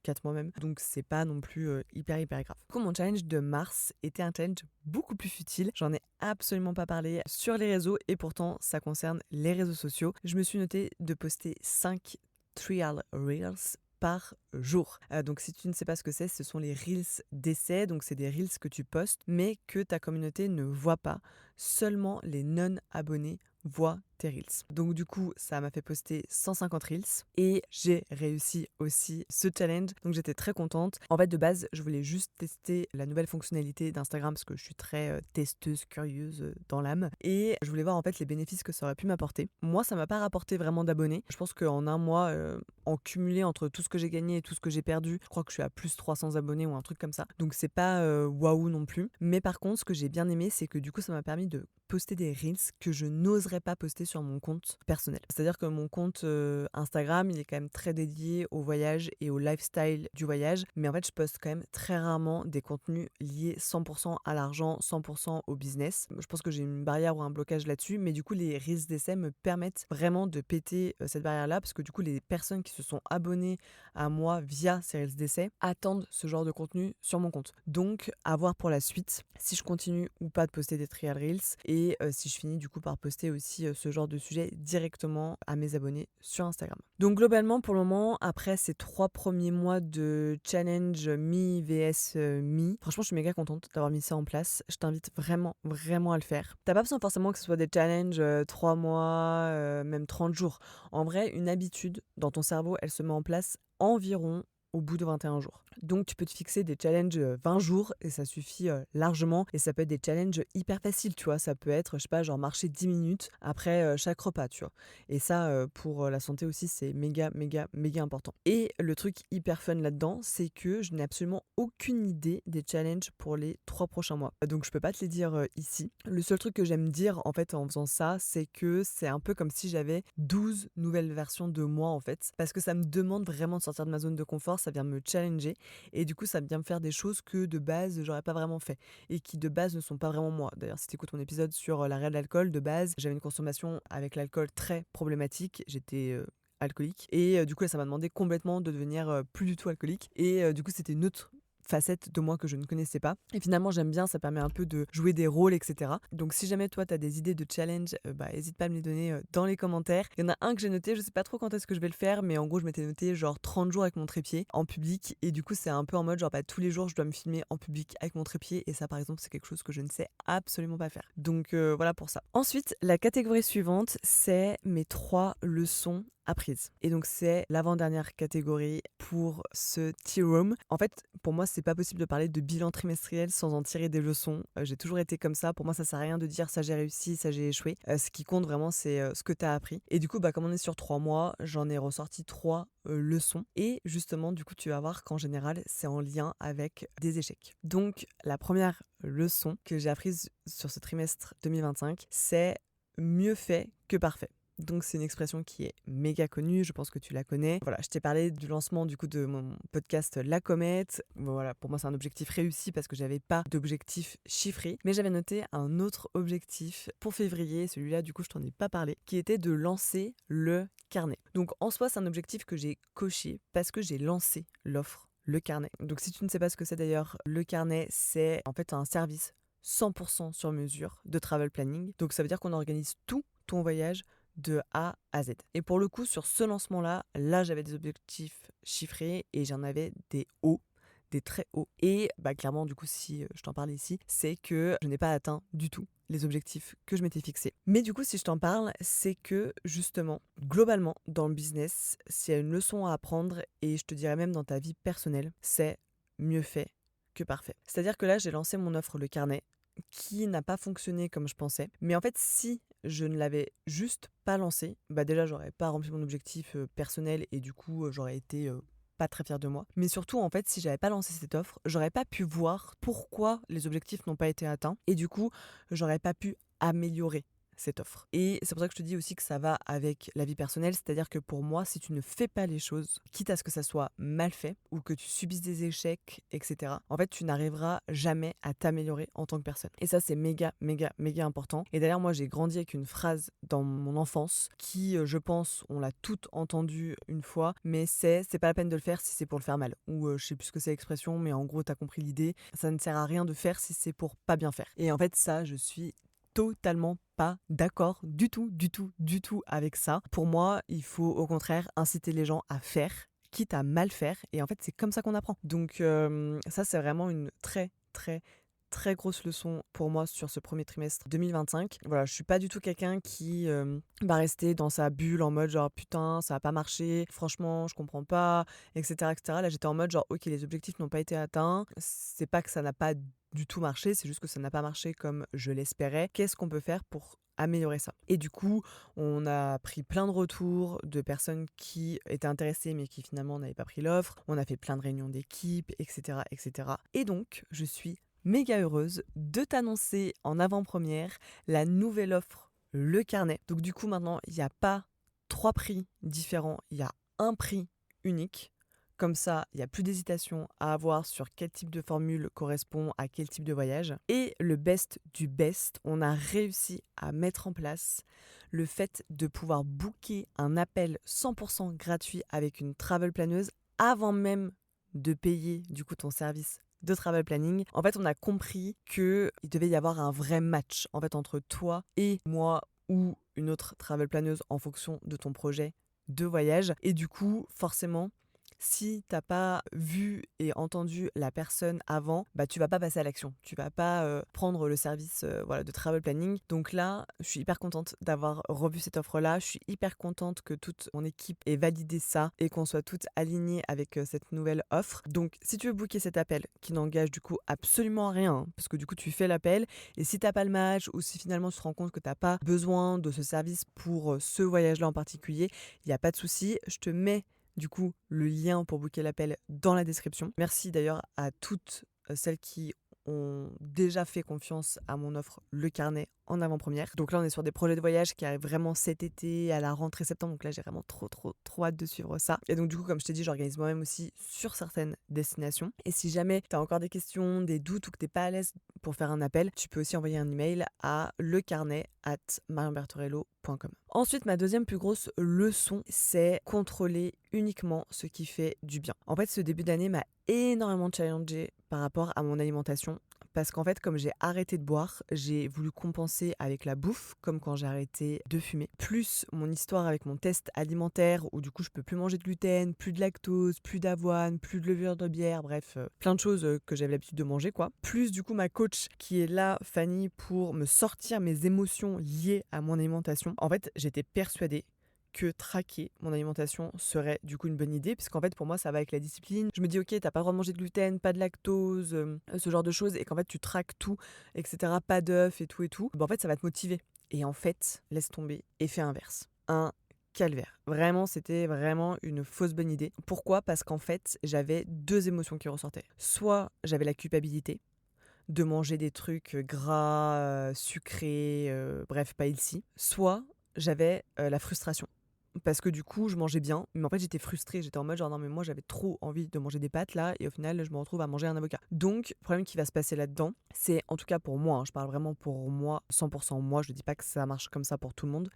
4 mois même. Donc c'est pas non plus hyper grave. Du coup, mon challenge de mars était un challenge beaucoup plus futile. J'en ai absolument pas parlé sur les réseaux et pourtant ça concerne les réseaux sociaux. Je me suis noté de poster 5 trial reels par jour. Donc si tu ne sais pas ce que c'est, ce sont les reels d'essai. Donc c'est des reels que tu postes mais que ta communauté ne voit pas. Seulement les non-abonnés voient tes reels. Donc du coup, ça m'a fait poster 150 reels et j'ai réussi aussi ce challenge. Donc j'étais très contente. En fait, de base, je voulais juste tester la nouvelle fonctionnalité d'Instagram parce que je suis très testeuse, curieuse dans l'âme. Et je voulais voir en fait les bénéfices que ça aurait pu m'apporter. Moi, ça m'a pas rapporté vraiment d'abonnés. Je pense qu'en un mois, en cumulé entre tout ce que j'ai gagné et tout ce que j'ai perdu, je crois que je suis à plus 300 abonnés ou un truc comme ça. Donc c'est pas waouh non plus. Mais par contre, ce que j'ai bien aimé, c'est que du coup, ça m'a permis de poster des reels que je n'oserais pas poster sur mon compte personnel. C'est-à-dire que mon compte Instagram, il est quand même très dédié au voyage et au lifestyle du voyage, mais en fait, je poste quand même très rarement des contenus liés 100% à l'argent, 100% au business. Je pense que j'ai une barrière ou un blocage là-dessus, mais du coup, les reels d'essai me permettent vraiment de péter cette barrière-là, parce que du coup, les personnes qui se sont abonnées à moi via ces reels d'essai attendent ce genre de contenu sur mon compte. Donc, à voir pour la suite, si je continue ou pas de poster des trial reels, et si je finis du coup par poster aussi ce genre de sujet directement à mes abonnés sur Instagram. Donc globalement pour le moment, après ces 3 premiers mois de challenge me vs me, franchement je suis méga contente d'avoir mis ça en place. Je t'invite vraiment à le faire. T'as pas besoin forcément que ce soit des challenges 3 mois, même 30 jours. En vrai, une habitude dans ton cerveau, elle se met en place environ au bout de 21 jours. Donc tu peux te fixer des challenges 20 jours et ça suffit largement, et ça peut être des challenges hyper faciles, tu vois, ça peut être, je sais pas, genre marcher 10 minutes après chaque repas, tu vois. Et ça, pour la santé aussi, c'est méga important. Et le truc hyper fun là-dedans, c'est que je n'ai absolument aucune idée des challenges pour les 3 prochains mois. Donc je peux pas te les dire ici. Le seul truc que j'aime dire en fait en faisant ça, c'est que c'est un peu comme si j'avais 12 nouvelles versions de moi en fait, parce que ça me demande vraiment de sortir de ma zone de confort, ça vient me challenger et du coup ça vient me faire des choses que de base j'aurais pas vraiment fait et qui de base ne sont pas vraiment moi. D'ailleurs si tu écoutes mon épisode sur l'arrêt de l'alcool, de base j'avais une consommation avec l'alcool très problématique, j'étais alcoolique et du coup là, ça m'a demandé complètement de devenir plus du tout alcoolique et du coup c'était une autre facette de moi que je ne connaissais pas. Et finalement, j'aime bien, ça permet un peu de jouer des rôles, etc. Donc si jamais toi, tu as des idées de challenge, n'hésite pas à me les donner dans les commentaires. Il y en a un que j'ai noté, je sais pas trop quand est-ce que je vais le faire, mais en gros, je m'étais noté genre 30 jours avec mon trépied en public. Et du coup, c'est un peu en mode genre tous les jours, je dois me filmer en public avec mon trépied. Et ça, par exemple, c'est quelque chose que je ne sais absolument pas faire. Donc voilà pour ça. Ensuite, la catégorie suivante, c'est mes 3 leçons apprises. Et donc c'est l'avant-dernière catégorie pour ce tea room. En fait, pour moi, c'est pas possible de parler de bilan trimestriel sans en tirer des leçons. J'ai toujours été comme ça. Pour moi, ça sert à rien de dire ça j'ai réussi, ça j'ai échoué. Ce qui compte vraiment, c'est ce que tu as appris. Et du coup, comme on est sur 3 mois, j'en ai ressorti 3 leçons. Et justement, du coup, tu vas voir qu'en général, c'est en lien avec des échecs. Donc, la première leçon que j'ai apprise sur ce trimestre 2025, c'est mieux fait que parfait. Donc c'est une expression qui est méga connue, je pense que tu la connais. Voilà, je t'ai parlé du lancement du coup de mon podcast La Comète. Voilà, pour moi c'est un objectif réussi parce que j'avais pas d'objectif chiffré, mais j'avais noté un autre objectif pour février, celui-là du coup je t'en ai pas parlé, qui était de lancer le carnet. Donc en soi c'est un objectif que j'ai coché parce que j'ai lancé l'offre Le Carnet. Donc si tu ne sais pas ce que c'est d'ailleurs, Le Carnet c'est en fait un service 100% sur mesure de travel planning. Donc ça veut dire qu'on organise tout ton voyage de A à Z. Et pour le coup, sur ce lancement-là, j'avais des objectifs chiffrés et j'en avais des hauts, des très hauts. Et clairement, du coup, si je t'en parle ici, c'est que je n'ai pas atteint du tout les objectifs que je m'étais fixés. Mais du coup, si je t'en parle, c'est que justement, globalement, dans le business, s'il y a une leçon à apprendre, et je te dirais même dans ta vie personnelle, c'est mieux fait que parfait. C'est-à-dire que là, j'ai lancé mon offre Le Carnet, qui n'a pas fonctionné comme je pensais. Mais en fait, si je ne l'avais juste pas lancé, déjà, j'aurais pas rempli mon objectif personnel et du coup, j'aurais été pas très fière de moi. Mais surtout, en fait, si j'avais pas lancé cette offre, j'aurais pas pu voir pourquoi les objectifs n'ont pas été atteints et du coup, j'aurais pas pu améliorer cette offre. Et c'est pour ça que je te dis aussi que ça va avec la vie personnelle, c'est-à-dire que pour moi, si tu ne fais pas les choses, quitte à ce que ça soit mal fait ou que tu subisses des échecs, etc., en fait, tu n'arriveras jamais à t'améliorer en tant que personne. Et ça, c'est méga, méga, méga important. Et d'ailleurs, moi, j'ai grandi avec une phrase dans mon enfance qui, je pense, on l'a toute entendue une fois, mais c'est pas la peine de le faire si c'est pour le faire mal. Ou je sais plus ce que c'est l'expression, mais en gros, t'as compris l'idée. Ça ne sert à rien de faire si c'est pour pas bien faire. Et en fait, ça, je suis totalement pas d'accord du tout avec ça. Pour moi, il faut au contraire inciter les gens à faire, quitte à mal faire. Et en fait, c'est comme ça qu'on apprend. Donc ça, c'est vraiment une très, très, très grosse leçon pour moi sur ce premier trimestre 2025. Voilà, je suis pas du tout quelqu'un qui va rester dans sa bulle en mode genre putain, ça a pas marché, franchement, je comprends pas, etc., etc. Là, j'étais en mode genre ok, les objectifs n'ont pas été atteints. C'est pas que ça n'a pas du tout marché, c'est juste que ça n'a pas marché comme je l'espérais. Qu'est-ce qu'on peut faire pour améliorer ça? Et du coup, on a pris plein de retours de personnes qui étaient intéressées mais qui finalement n'avaient pas pris l'offre. On a fait plein de réunions d'équipe, etc., etc. Et donc, je suis méga heureuse de t'annoncer en avant-première la nouvelle offre Le Carnet. Donc du coup, maintenant, il n'y a pas 3 prix différents, il y a un prix unique. Comme ça, il n'y a plus d'hésitation à avoir sur quel type de formule correspond à quel type de voyage. Et le best du best, on a réussi à mettre en place le fait de pouvoir booker un appel 100% gratuit avec une travel planeuse avant même de payer du coup ton service de travel planning. En fait, on a compris qu'il devait y avoir un vrai match en fait entre toi et moi ou une autre travel planeuse en fonction de ton projet de voyage. Et du coup, forcément, si t'as pas vu et entendu la personne avant, tu vas pas passer à l'action. Tu vas pas prendre le service de travel planning. Donc là, je suis hyper contente d'avoir revu cette offre-là. Je suis hyper contente que toute mon équipe ait validé ça et qu'on soit toutes alignées avec cette nouvelle offre. Donc si tu veux booker cet appel qui n'engage du coup absolument rien, parce que du coup tu fais l'appel et si t'as pas le match ou si finalement tu te rends compte que t'as pas besoin de ce service pour ce voyage-là en particulier, il n'y a pas de souci. Je te mets du coup le lien pour booker l'appel dans la description. Merci d'ailleurs à toutes celles qui ont déjà fait confiance à mon offre Le Carnet en avant-première. Donc là on est sur des projets de voyage qui arrivent vraiment cet été à la rentrée septembre, donc là j'ai vraiment trop hâte de suivre ça. Et donc du coup comme je t'ai dit, j'organise moi-même aussi sur certaines destinations. Et si jamais tu as encore des questions, des doutes ou que t'es pas à l'aise pour faire un appel, tu peux aussi envoyer un email à lecarnet@marianbertorello.com. Ensuite, ma deuxième plus grosse leçon, c'est contrôler uniquement ce qui fait du bien. En fait, ce début d'année m'a énormément challengée par rapport à mon alimentation. Parce qu'en fait, comme j'ai arrêté de boire, j'ai voulu compenser avec la bouffe, comme quand j'ai arrêté de fumer. Plus mon histoire avec mon test alimentaire, où du coup je peux plus manger de gluten, plus de lactose, plus d'avoine, plus de levure de bière, bref, plein de choses que j'avais l'habitude de manger, quoi. Plus du coup ma coach qui est là, Fanny, pour me sortir mes émotions liées à mon alimentation. En fait, j'étais persuadée que traquer mon alimentation serait du coup une bonne idée, puisqu'en fait pour moi ça va avec la discipline. Je me dis ok, t'as pas le droit de manger de gluten, pas de lactose, ce genre de choses, et qu'en fait tu traques tout, etc. Pas d'œufs et tout et tout. En fait ça va te motiver. Et en fait, laisse tomber, effet inverse. Un calvaire. Vraiment, c'était vraiment une fausse bonne idée. Pourquoi ? Parce qu'en fait, j'avais deux émotions qui ressortaient. Soit j'avais la culpabilité de manger des trucs gras, sucrés, bref, pas healthy. Soit j'avais la frustration. Parce que du coup, je mangeais bien, mais en fait, j'étais frustrée. J'étais en mode genre, non, mais moi, j'avais trop envie de manger des pâtes là, et au final, je me retrouve à manger un avocat. Donc, le problème qui va se passer là-dedans, c'est, en tout cas pour moi, je parle vraiment pour moi, 100% moi, je dis pas que ça marche comme ça pour tout le monde,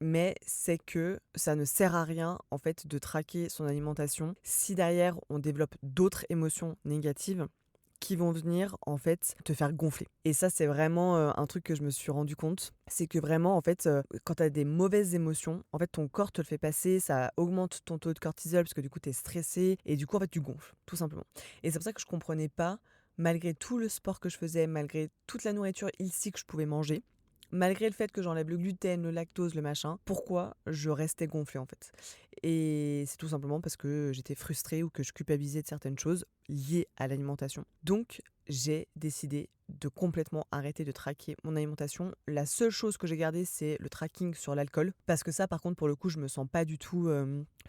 mais c'est que ça ne sert à rien, en fait, de traquer son alimentation si derrière, on développe d'autres émotions négatives qui vont venir en fait te faire gonfler. Et ça c'est vraiment un truc que je me suis rendu compte, c'est que vraiment en fait quand tu as des mauvaises émotions, en fait ton corps te le fait passer, ça augmente ton taux de cortisol parce que du coup tu es stressé et du coup en fait tu gonfles tout simplement. Et c'est pour ça que je comprenais pas, malgré tout le sport que je faisais, malgré toute la nourriture ici que je pouvais manger, malgré le fait que j'enlève le gluten, le lactose, le machin, pourquoi je restais gonflée en fait. Et c'est tout simplement parce que j'étais frustrée ou que je culpabilisais de certaines choses liées à l'alimentation. Donc j'ai décidé de complètement arrêter de traquer mon alimentation. La seule chose que j'ai gardée, c'est le tracking sur l'alcool. Parce que ça, par contre, pour le coup, je me sens pas du tout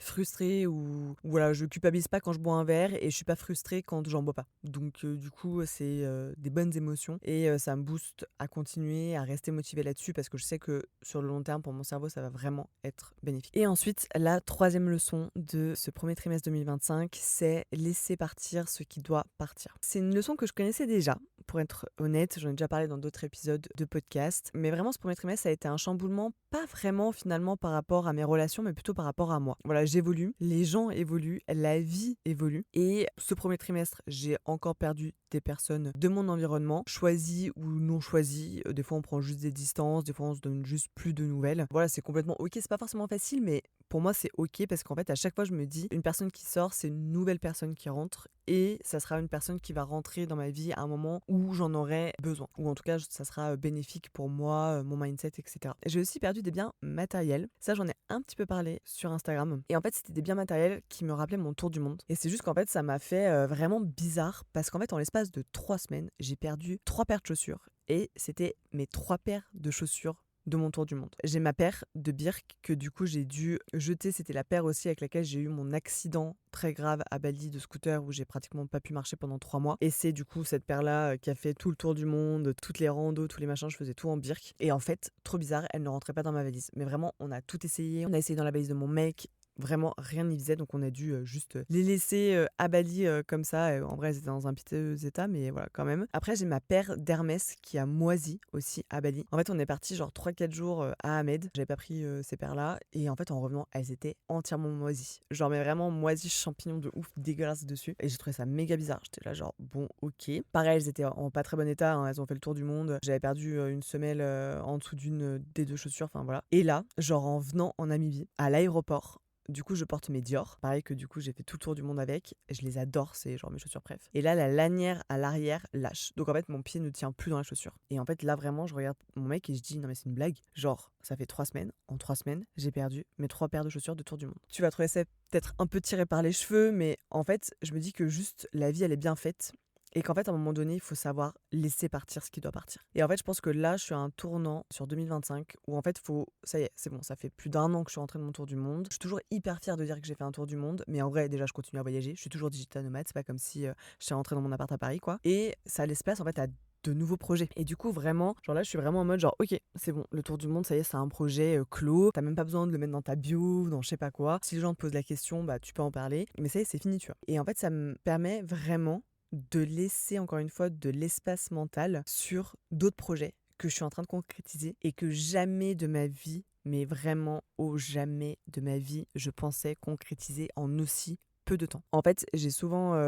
frustrée ou voilà, je culpabilise pas quand je bois un verre et je suis pas frustrée quand j'en bois pas. Donc du coup, c'est des bonnes émotions et ça me booste à continuer, à rester motivée là-dessus parce que je sais que sur le long terme, pour mon cerveau, ça va vraiment être bénéfique. Et ensuite, la troisième leçon de ce premier trimestre 2025, c'est laisser partir ce qui doit partir. C'est une leçon que je connaissais déjà, pour être honnête, j'en ai déjà parlé dans d'autres épisodes de podcast, mais vraiment ce premier trimestre ça a été un chamboulement, pas vraiment finalement par rapport à mes relations, mais plutôt par rapport à moi. Voilà, j'évolue, les gens évoluent, la vie évolue, et ce premier trimestre, j'ai encore perdu des personnes de mon environnement, choisies ou non choisies. Des fois on prend juste des distances, des fois on se donne juste plus de nouvelles. Voilà, c'est complètement ok, c'est pas forcément facile, mais pour moi c'est ok parce qu'en fait à chaque fois je me dis, une personne qui sort, c'est une nouvelle personne qui rentre, et ça sera une personne qui va rentrer dans ma vie à un moment où j'en aurai besoin, ou en tout cas ça sera bénéfique pour moi, mon mindset, etc. J'ai aussi perdu des biens matériels, ça j'en ai un petit peu parlé sur Instagram, et en fait c'était des biens matériels qui me rappelaient mon tour du monde, et c'est juste qu'en fait ça m'a fait vraiment bizarre, parce qu'en fait en l'espace de 3 semaines, j'ai perdu 3 paires de chaussures, et c'était mes 3 paires de chaussures de mon tour du monde. J'ai ma paire de Birk que du coup j'ai dû jeter, c'était la paire aussi avec laquelle j'ai eu mon accident très grave à Bali de scooter où j'ai pratiquement pas pu marcher pendant 3 mois, et c'est du coup cette paire là qui a fait tout le tour du monde, toutes les randos, tous les machins, je faisais tout en Birk, et en fait trop bizarre, elle ne rentrait pas dans ma valise, mais vraiment on a tout essayé, on a essayé dans la valise de mon mec, vraiment rien n'y faisait, donc on a dû juste les laisser à Bali comme ça. En vrai, elles étaient dans un piteux état, mais voilà, quand même. Après, j'ai ma paire d'Hermès qui a moisi aussi à Bali. En fait, on est parti genre 3-4 jours à Ahmed. J'avais pas pris ces paires-là, et en fait, en revenant, elles étaient entièrement moisies. Genre, mais vraiment moisies, champignons de ouf, dégueulasses dessus. Et j'ai trouvé ça méga bizarre. J'étais là, genre, bon, ok. Pareil, elles étaient en pas très bon état, hein. Elles ont fait le tour du monde. J'avais perdu une semelle en dessous d'une des deux chaussures, enfin voilà. Et là, genre, en venant en Namibie, à l'aéroport, du coup, je porte mes Dior. Pareil que du coup, j'ai fait tout le tour du monde avec. Je les adore, c'est genre mes chaussures préf. Et là, la lanière à l'arrière lâche. Donc en fait, mon pied ne tient plus dans la chaussure. Et en fait, là, vraiment, je regarde mon mec et je dis, non mais c'est une blague. Genre, ça fait 3 semaines. En 3 semaines, j'ai perdu mes 3 paires de chaussures de tour du monde. Tu vas trouver ça peut-être un peu tiré par les cheveux, mais en fait, je me dis que juste, la vie, elle est bien faite. Et qu'en fait, à un moment donné, il faut savoir laisser partir ce qui doit partir. Et en fait, je pense que là, je suis à un tournant sur 2025 où en fait, ça y est, c'est bon, ça fait plus d'1 an que je suis rentrée de mon tour du monde. Je suis toujours hyper fière de dire que j'ai fait un tour du monde, mais en vrai, déjà, je continue à voyager. Je suis toujours digital nomade, c'est pas comme si j'étais rentrée dans mon appart à Paris, quoi. Et ça laisse place, en fait, à de nouveaux projets. Et du coup, vraiment, genre là, je suis vraiment en mode genre, ok, c'est bon, le tour du monde, ça y est, c'est un projet clos. T'as même pas besoin de le mettre dans ta bio ou dans je sais pas quoi. Si les gens te posent la question, bah, tu peux en parler. Mais ça y est, c'est fini, tu vois. Et en fait, ça me permet vraiment de laisser encore une fois de l'espace mental sur d'autres projets que je suis en train de concrétiser et que jamais de ma vie, mais vraiment au jamais de ma vie, je pensais concrétiser en aussi peu de temps. En fait, j'ai souvent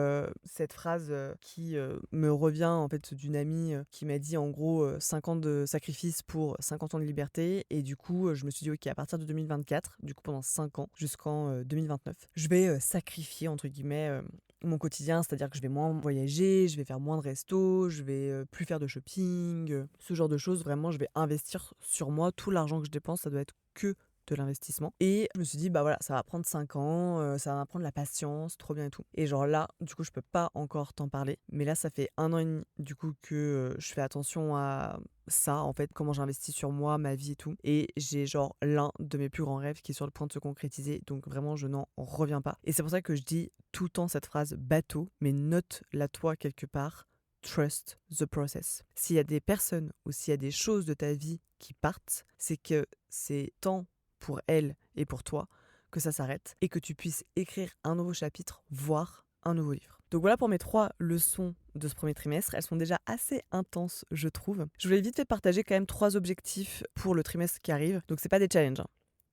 cette phrase qui me revient en fait d'une amie qui m'a dit en gros 5 ans de sacrifice pour 50 ans de liberté. Et du coup, je me suis dit ok, à partir de 2024, du coup pendant 5 ans jusqu'en 2029, je vais sacrifier entre guillemets mon quotidien, c'est-à-dire que je vais moins voyager, je vais faire moins de restos, je vais plus faire de shopping, ce genre de choses. Vraiment, je vais investir sur moi. Tout l'argent que je dépense, ça doit être que de l'investissement. Et je me suis dit, bah voilà, ça va prendre 5 ans, ça va m'apprendre la patience, trop bien et tout. Et genre là, du coup, je peux pas encore t'en parler. Mais là, ça fait 1 an et demi, du coup, que je fais attention à ça, en fait, comment j'investis sur moi, ma vie et tout. Et j'ai genre l'un de mes plus grands rêves qui est sur le point de se concrétiser. Donc vraiment, je n'en reviens pas. Et c'est pour ça que je dis tout le temps cette phrase bateau, mais note-la toi quelque part. Trust the process. S'il y a des personnes ou s'il y a des choses de ta vie qui partent, c'est que c'est temps pour elle et pour toi que ça s'arrête et que tu puisses écrire un nouveau chapitre, voire un nouveau livre. Donc voilà pour mes 3 leçons de ce premier trimestre. Elles sont déjà assez intenses, je trouve. Je voulais vite fait partager quand même 3 objectifs pour le trimestre qui arrive. Donc c'est pas des challenges, hein.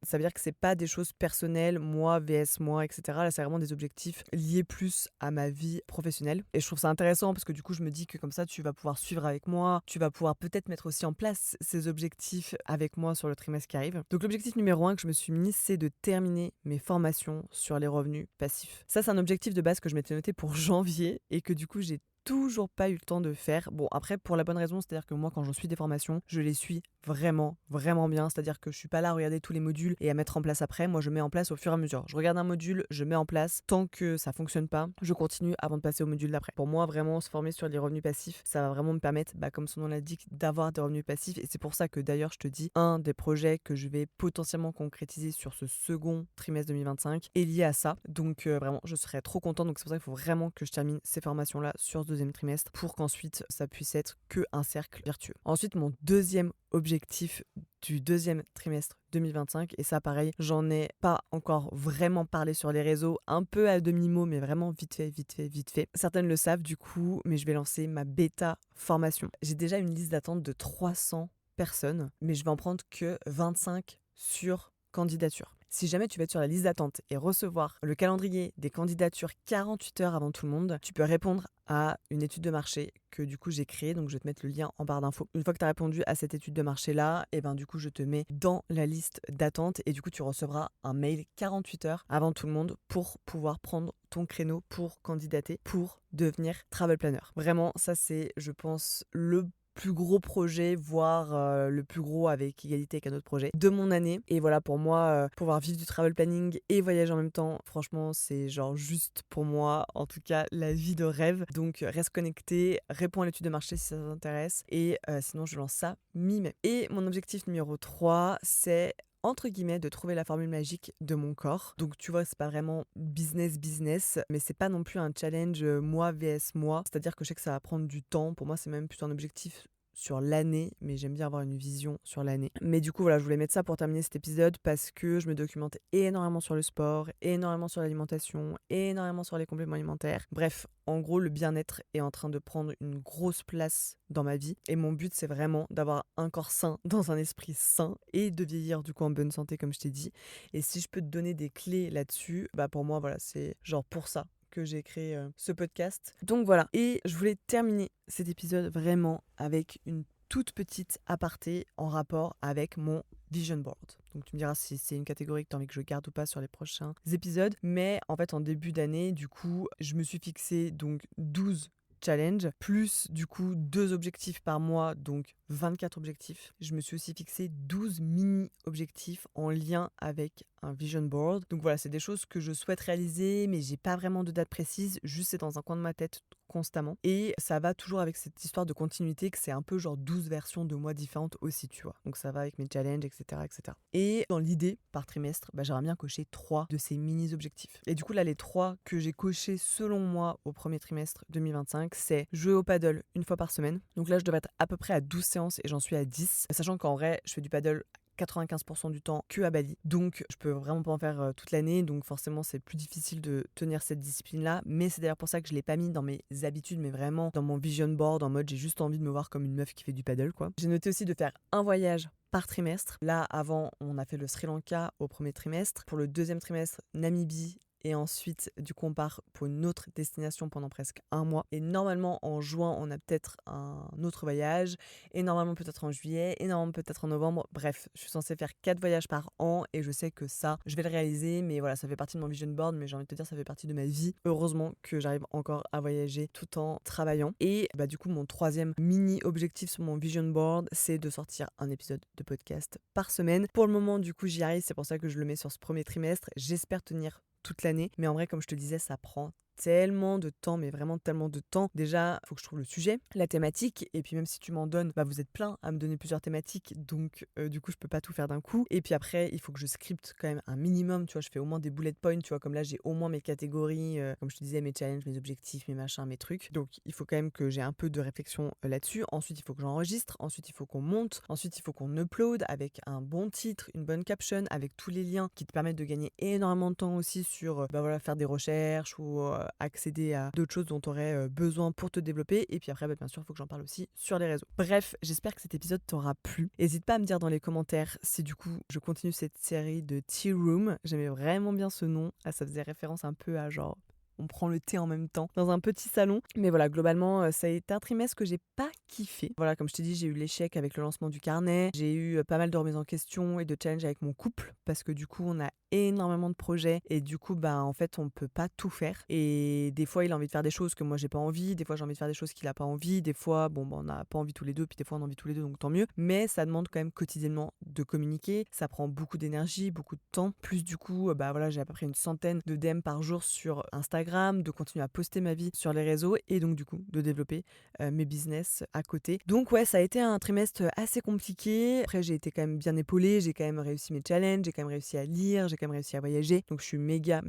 Ça veut dire que c'est pas des choses personnelles, moi vs moi, etc. Là, c'est vraiment des objectifs liés plus à ma vie professionnelle. Et je trouve ça intéressant parce que du coup, je me dis que comme ça, tu vas pouvoir suivre avec moi, tu vas pouvoir peut-être mettre aussi en place ces objectifs avec moi sur le trimestre qui arrive. Donc l'objectif numéro 1 que je me suis mis, c'est de terminer mes formations sur les revenus passifs. Ça, c'est un objectif de base que je m'étais noté pour janvier et que du coup, j'ai toujours pas eu le temps de faire. Bon, après, pour la bonne raison, c'est-à-dire que moi, quand je suis des formations, je les suis vraiment, vraiment bien. C'est-à-dire que je suis pas là à regarder tous les modules et à mettre en place après. Moi, je mets en place au fur et à mesure. Je regarde un module, je mets en place. Tant que ça fonctionne pas, je continue avant de passer au module d'après. Pour moi, vraiment, se former sur les revenus passifs, ça va vraiment me permettre, comme son nom l'indique, d'avoir des revenus passifs. Et c'est pour ça que d'ailleurs, je te dis, un des projets que je vais potentiellement concrétiser sur ce second trimestre 2025 est lié à ça. Donc vraiment, je serais trop contente. Donc c'est pour ça qu'il faut vraiment que je termine ces formations-là sur ce deuxième trimestre pour qu'ensuite ça puisse être que un cercle vertueux. Ensuite, mon deuxième objectif du deuxième trimestre 2025, et ça pareil, j'en ai pas encore vraiment parlé sur les réseaux, un peu à demi-mot, mais vraiment vite fait. Certaines le savent du coup, mais je vais lancer ma bêta formation. J'ai déjà une liste d'attente de 300 personnes, mais je vais en prendre que 25 sur candidature. Si jamais tu vas être sur la liste d'attente et recevoir le calendrier des candidatures 48 heures avant tout le monde, tu peux répondre à une étude de marché que du coup j'ai créée, donc je vais te mettre le lien en barre d'infos. Une fois que tu as répondu à cette étude de marché là, et du coup je te mets dans la liste d'attente et du coup tu recevras un mail 48 heures avant tout le monde pour pouvoir prendre ton créneau pour candidater pour devenir travel planner. Vraiment, ça c'est, je pense, le plus gros projet, voire le plus gros avec égalité avec un autre projet de mon année. Et voilà, pour moi, pouvoir vivre du travel planning et voyager en même temps, franchement, c'est genre juste pour moi, en tout cas, la vie de rêve. Donc, reste connecté, réponds à l'étude de marché si ça t'intéresse. Et sinon, je lance ça mi-mai. Et mon objectif numéro 3, c'est entre guillemets de trouver la formule magique de mon corps. Donc tu vois, c'est pas vraiment business, mais c'est pas non plus un challenge moi vs moi. C'est-à-dire que je sais que ça va prendre du temps. Pour moi, c'est même plutôt un objectif sur l'année, mais j'aime bien avoir une vision sur l'année. Mais du coup, voilà, je voulais mettre ça pour terminer cet épisode parce que je me documente énormément sur le sport, énormément sur l'alimentation, énormément sur les compléments alimentaires. Bref, en gros, le bien-être est en train de prendre une grosse place dans ma vie. Et mon but, c'est vraiment d'avoir un corps sain dans un esprit sain et de vieillir du coup en bonne santé, comme je t'ai dit. Et si je peux te donner des clés là-dessus, pour moi, voilà, c'est genre pour ça que j'ai créé ce podcast. Donc voilà, et je voulais terminer cet épisode vraiment avec une toute petite aparté en rapport avec mon vision board. Donc tu me diras si c'est une catégorie que tu as envie que je garde ou pas sur les prochains épisodes. Mais en fait, en début d'année, du coup, je me suis fixé donc 12 challenge, plus du coup 2 objectifs par mois, donc 24 objectifs. Je me suis aussi fixé 12 mini-objectifs en lien avec un vision board. Donc voilà, c'est des choses que je souhaite réaliser, mais j'ai pas vraiment de date précise, juste c'est dans un coin de ma tête constamment. Et ça va toujours avec cette histoire de continuité, que c'est un peu genre 12 versions de moi différentes aussi, tu vois. Donc ça va avec mes challenges, etc. etc. Et dans l'idée, par trimestre, j'aimerais bien cocher 3 de ces mini-objectifs. Et du coup, là, les 3 que j'ai cochés selon moi au premier trimestre 2025, c'est jouer au paddle une fois par semaine. Donc là, je devrais être à peu près à 12 séances et j'en suis à 10. Sachant qu'en vrai, je fais du paddle 95% du temps que à Bali. Donc je peux vraiment pas en faire toute l'année, donc forcément c'est plus difficile de tenir cette discipline-là. Mais c'est d'ailleurs pour ça que je l'ai pas mis dans mes habitudes, mais vraiment dans mon vision board, en mode j'ai juste envie de me voir comme une meuf qui fait du paddle, quoi. J'ai noté aussi de faire un voyage par trimestre. Là, avant, on a fait le Sri Lanka au premier trimestre. Pour le deuxième trimestre, Namibie. Et ensuite, du coup, on part pour une autre destination pendant presque un mois. Et normalement, en juin, on a peut-être un autre voyage. Et normalement, peut-être en juillet. Et normalement, peut-être en novembre. Bref, je suis censée faire 4 voyages par an. Et je sais que ça, je vais le réaliser. Mais voilà, ça fait partie de mon vision board. Mais j'ai envie de te dire, ça fait partie de ma vie. Heureusement que j'arrive encore à voyager tout en travaillant. Et bah, du coup, mon troisième mini objectif sur mon vision board, c'est de sortir un épisode de podcast par semaine. Pour le moment, du coup, j'y arrive. C'est pour ça que je le mets sur ce premier trimestre. J'espère tenir toute l'année. Mais en vrai, comme je te disais, ça prend tellement de temps, mais vraiment tellement de temps. Déjà, il faut que je trouve le sujet, la thématique, et puis même si tu m'en donnes, bah vous êtes plein à me donner plusieurs thématiques, donc du coup je peux pas tout faire d'un coup. Et puis après, il faut que je scripte quand même un minimum, tu vois, je fais au moins des bullet points, tu vois, comme là j'ai au moins mes catégories, comme je te disais, mes challenges, mes objectifs, mes machins, mes trucs. Donc il faut quand même que j'ai un peu de réflexion là-dessus. Ensuite, il faut que j'enregistre, ensuite il faut qu'on monte, ensuite il faut qu'on upload avec un bon titre, une bonne caption, avec tous les liens qui te permettent de gagner énormément de temps aussi sur bah voilà, faire des recherches ou accéder à d'autres choses dont tu aurais besoin pour te développer. Et puis après, bah, bien sûr, il faut que j'en parle aussi sur les réseaux. Bref, j'espère que cet épisode t'aura plu. N'hésite pas à me dire dans les commentaires si du coup je continue cette série de Tea Room. J'aimais vraiment bien ce nom. Ah, ça faisait référence un peu à genre on prend le thé en même temps dans un petit salon. Mais voilà, globalement, ça a été un trimestre que j'ai pas kiffé. Voilà, comme je t'ai dit, j'ai eu l'échec avec le lancement du carnet. J'ai eu pas mal de remises en question et de challenges avec mon couple parce que du coup, on a énormément de projets et du coup, bah en fait, on peut pas tout faire. Et des fois, il a envie de faire des choses que moi j'ai pas envie. Des fois, j'ai envie de faire des choses qu'il a pas envie. Des fois, bon, bah, on n'a pas envie tous les deux, puis des fois, on a envie tous les deux, donc tant mieux. Mais ça demande quand même quotidiennement de communiquer. Ça prend beaucoup d'énergie, beaucoup de temps. Plus du coup, bah voilà, j'ai à peu près une centaine de DM par jour sur Instagram, de continuer à poster ma vie sur les réseaux et donc du coup de développer mes business à côté. Donc ouais, ça a été un trimestre assez compliqué. Après, j'ai été quand même bien épaulée, j'ai quand même réussi mes challenges, j'ai quand même réussi à lire, j'ai quand même réussi à voyager. Donc je suis méga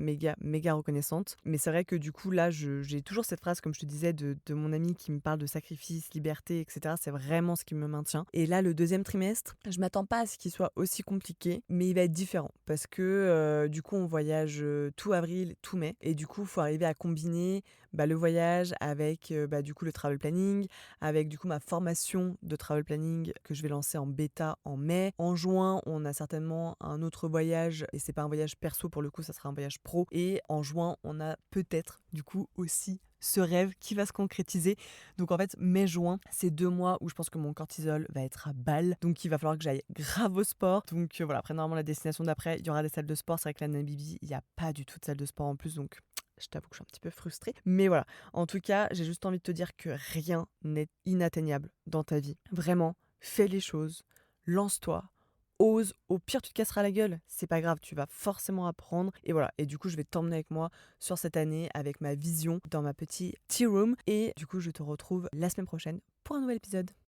reconnaissante. Mais c'est vrai que du coup là, j'ai toujours cette phrase, comme je te disais, de mon ami qui me parle de sacrifice, liberté, etc. C'est vraiment ce qui me maintient. Et là, le deuxième trimestre, je m'attends pas à ce qu'il soit aussi compliqué, mais il va être différent parce que du coup, on voyage tout avril, tout mai. Et du coup, il faut arriver à combiner le voyage avec du coup le travel planning, avec du coup ma formation de travel planning que je vais lancer en bêta en mai. En juin, on a certainement un autre voyage et c'est pas un voyage perso pour le coup, ça sera un voyage pro. Et en juin, on a peut-être du coup aussi ce rêve qui va se concrétiser. Donc en fait, mai-juin, c'est 2 mois où je pense que mon cortisol va être à balle. Donc il va falloir que j'aille grave au sport. Donc voilà, après normalement la destination d'après, il y aura des salles de sport. C'est vrai que la Namibie, il n'y a pas du tout de salle de sport en plus. Donc je t'avoue que je suis un petit peu frustrée. Mais voilà, en tout cas, j'ai juste envie de te dire que rien n'est inatteignable dans ta vie. Vraiment, fais les choses, lance-toi, ose, au pire tu te casseras la gueule, c'est pas grave, tu vas forcément apprendre. Et voilà, et du coup je vais t'emmener avec moi sur cette année avec ma vision dans ma petite tea room. Et du coup je te retrouve la semaine prochaine pour un nouvel épisode.